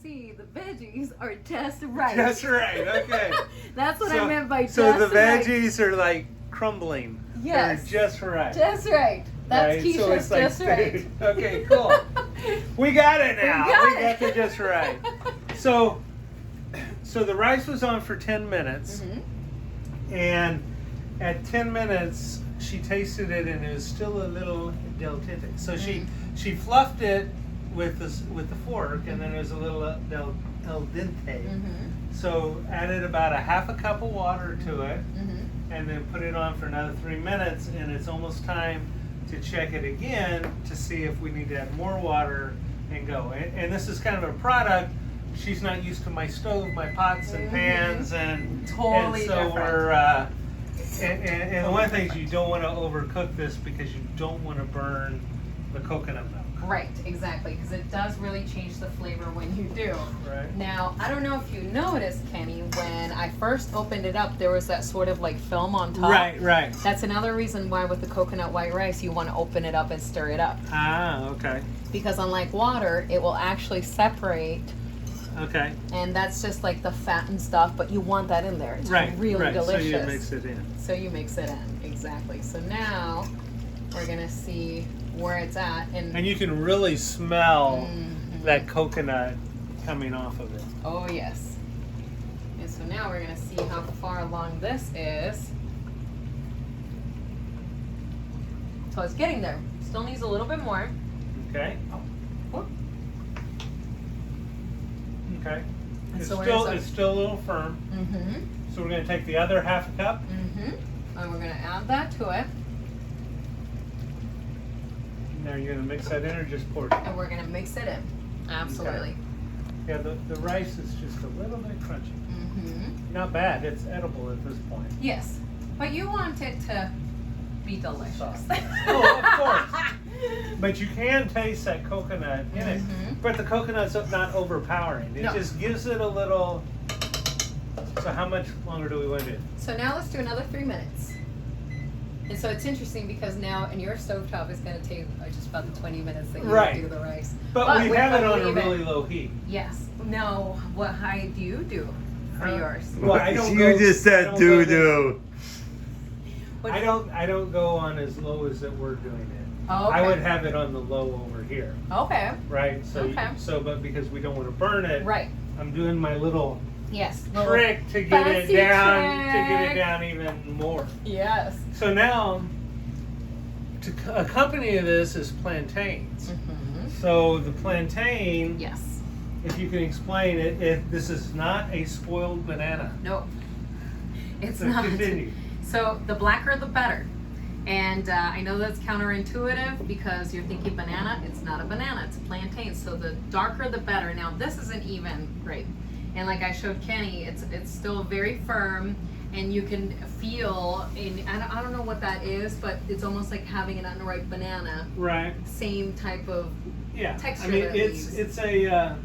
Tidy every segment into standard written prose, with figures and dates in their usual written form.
see, the veggies are just right. Just right, okay. That's what I meant by just right. So the right. veggies are like crumbling. Yes. They're just right. Just right. That's right? Kisha's So it's like just right. Okay, cool. We got it now. We got it. the just right. So the rice was on for 10 minutes. Mm-hmm. And at 10 minutes, she tasted it and it was still a little del tente. So she fluffed it with the fork, and then it was a little el dente. Mm-hmm. So added about a half a cup of water to it, Mm-hmm. and then put it on for another 3 minutes, and it's almost time to check it again to see if we need to add more water and go. And this is kind of a product. She's not used to my stove, my pots and pans, and totally and so different. we're and one of the things, you don't want to overcook this because you don't want to burn the coconut milk. Right, exactly, because it does really change the flavor when you do. Right. Now, I don't know if you noticed, Kenny, when I first opened it up, there was that sort of like film on top. Right. That's another reason why with the coconut white rice, you want to open it up and stir it up. Ah, okay. Because unlike water, it will actually separate. Okay. And that's just like the fat and stuff, but you want that in there. It's really delicious. So you mix it in. So you mix it in, exactly. So now we're gonna see where it's at, and you can really smell that coconut coming off of it. Oh yes. And so now we're gonna see how far along this is. So it's getting there. Still needs a little bit more. Okay. Oh. Okay. And It's so still a little firm. Mm-hmm. So we're going to take the other half a cup. Mm-hmm. And we're gonna add that to it. Now you're going to mix that in or just pour it? And we're gonna mix it in. Absolutely. Okay. Yeah, the rice is just a little bit crunchy. Mm-hmm. Not bad. It's edible at this point. Yes. But you want it to be delicious. Soft. Oh, of course. But you can taste that coconut in it. But the coconut's not overpowering. It just gives it a little. So how much longer do we want to do? So now let's do another 3 minutes. And so it's interesting because now in your stovetop it's going to take just about the 20 minutes that you do the rice. But we have it on a really low heat. Yes. Now, what height do you do for yours? Well, I don't you just said doo-doo. I don't go on as low as that we're doing it. Oh, okay. I would have it on the low over here. Okay. Right. So Okay. but because we don't want to burn it, Right. I'm doing my little little trick to get it fancy down trick. to get it down even more. Yes. So now to accompany this is plantains. Mm-hmm. So the plantain, Yes. if you can explain it, this is not a spoiled banana. No. It's So not. continue. So the blacker the better. And I know that's counterintuitive because you're thinking banana. It's not a banana, it's a plantain. So the darker the better. Now this is an even grape. And like I showed Kenny, it's still very firm and you can feel, I don't know what that is, but it's almost like having an unripe banana. Right. Same type of texture. I mean, that it leaves. it's a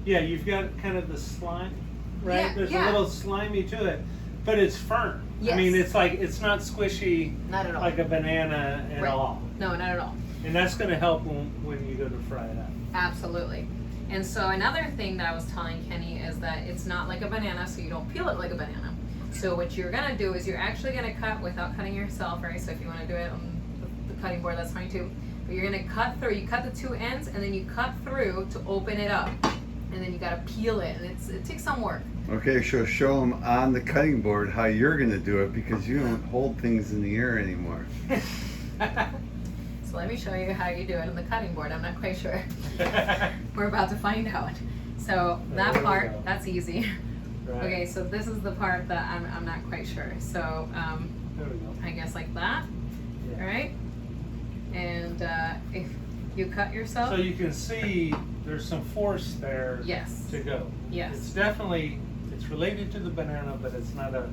you've got kind of the slime, right? Yeah, There's yeah. a little slimy to it, but it's firm. Yes. I mean, it's not squishy. Not at all. Like a banana at all. No, not at all. And that's going to help when you go to fry it up. Absolutely. And so another thing that I was telling Kenny is that it's not like a banana, so you don't peel it like a banana. So what you're gonna do is you're actually gonna cut without cutting yourself, right? So if you want to do it on the cutting board, that's fine too. But you're gonna cut through. You cut the two ends, and then you cut through to open it up, and then you gotta peel it, and it takes some work. Okay, so show them on the cutting board how you're going to do it because you don't hold things in the air anymore. So let me show you how you do it on the cutting board. I'm not quite sure. We're about to find out. So that There we part, go. that's easy. Right. Okay, so this is the part that I'm not quite sure. So There we go. I guess like that, Yeah. all right? And if you cut yourself, So you can see there's some force there yes, to go. yes. It's definitely related to the banana, but it's not a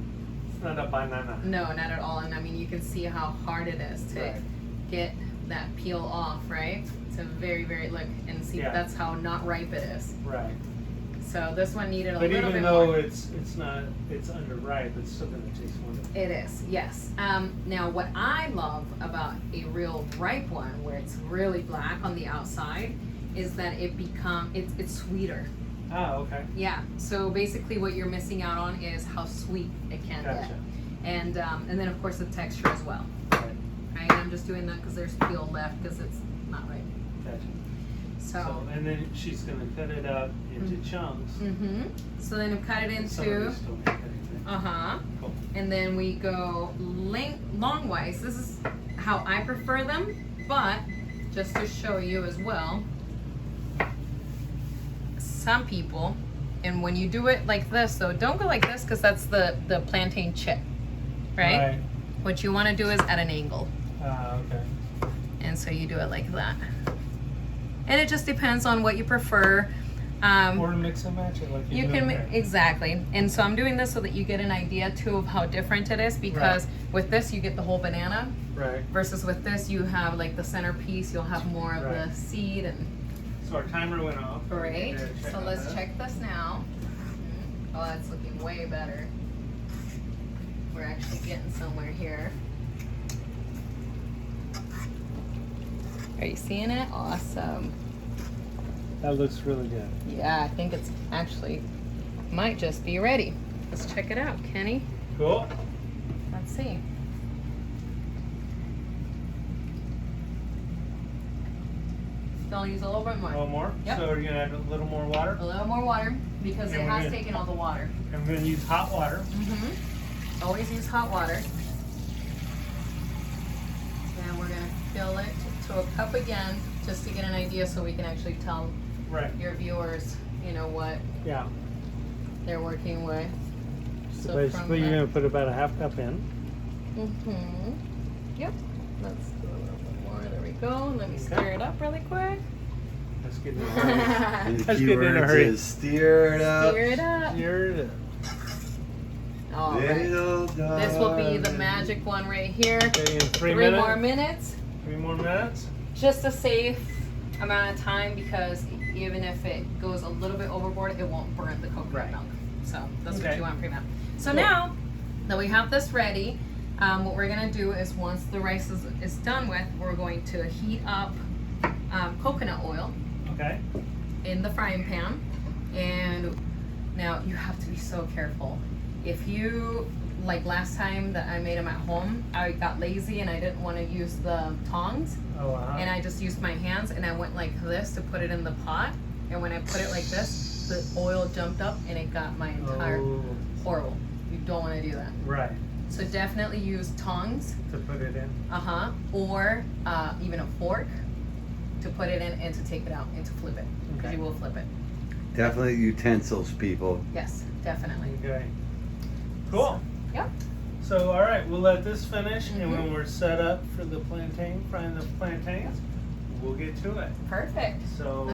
banana. No, not at all. And I mean, you can see how hard it is to Right. get that peel off, right? It's a very, very, look, and see, Yeah. that's how not ripe it is. Right. So this one needed a But little even bit though more. it's underripe, it's still going to taste wonderful. It is, yes. Now, what I love about a real ripe one, where it's really black on the outside, is that it's sweeter. Oh, okay. Yeah. So basically, what you're missing out on is how sweet it can Gotcha. get, and then of course the texture as well. Right. Right. I'm just doing that because there's peel left because it's not right. Gotcha. So. And then she's gonna cut it up into chunks. Mm-hmm. So then we cut it Some of into. these don't make anything. Cool. And then we go longwise. This is how I prefer them, but just to show you as well, some people, and when you do it like this, though, don't go like this because that's the plantain chip, right? What you want to do is at an angle. Okay. And so you do it like that. And it just depends on what you prefer. Or mix and match it like You do can here. exactly, and so I'm doing this so that you get an idea too of how different it is, because with this you get the whole banana, Right. versus with this you have like the centerpiece, you'll have more of Right. the seed and So our timer went off. great. Yeah, check So on let's that. check this now. Oh, that's looking way better. We're actually getting somewhere here. Are you seeing it? Awesome. That looks really good. Yeah, I think it's actually might just be ready. Let's check it out, Kenny. Cool. Let's see. Still use a little bit A more. little more. Yep. So you're gonna add a little more water. A little more water because And it we're has gonna- taken all the water. And we're gonna use hot water. Mm-hmm. Always use hot water. And we're gonna fill it to a cup again, just to get an idea, so we can actually tell Right. your viewers, you know, what Yeah. they're working with. So basically, you're gonna put about a half cup in. Mm-hmm. Yep. Let's do a little bit more. There we go. Let me Okay. stir it up really quick. Let's get in a hurry. And the Let's key get in a word hurry. is steer it up. Stir it up. Here it is. All right. Little This will be the darling. magic one right here. Okay, in 3 Three minutes. more minutes. 3 more minutes. Just a safe amount of time, because even if it goes a little bit overboard, it won't burn the coconut Right. milk. So that's what Okay. you want pre-melt. So Cool. now that we have this ready, what we're gonna do is, once the rice is done with, we're going to heat up coconut oil Okay. in the frying pan. And now you have to be so careful. If you, like last time that I made them at home, I got lazy and I didn't want to use the tongs, Oh wow. and I just used my hands, and I went like this to put it in the pot. And when I put it like this, the oil jumped up and it got my entire, Oh, horrible. You don't want to do that. right. So definitely use tongs, To put it in. or even a fork to put it in and to take it out and to flip it, because Okay. you will flip it. Definitely utensils, people. Yes, definitely. Okay. Cool. Yep. So, all right, we'll let this finish, and Mhm. when we're set up for the plantain, frying the plantains, we'll get to it. Perfect. So.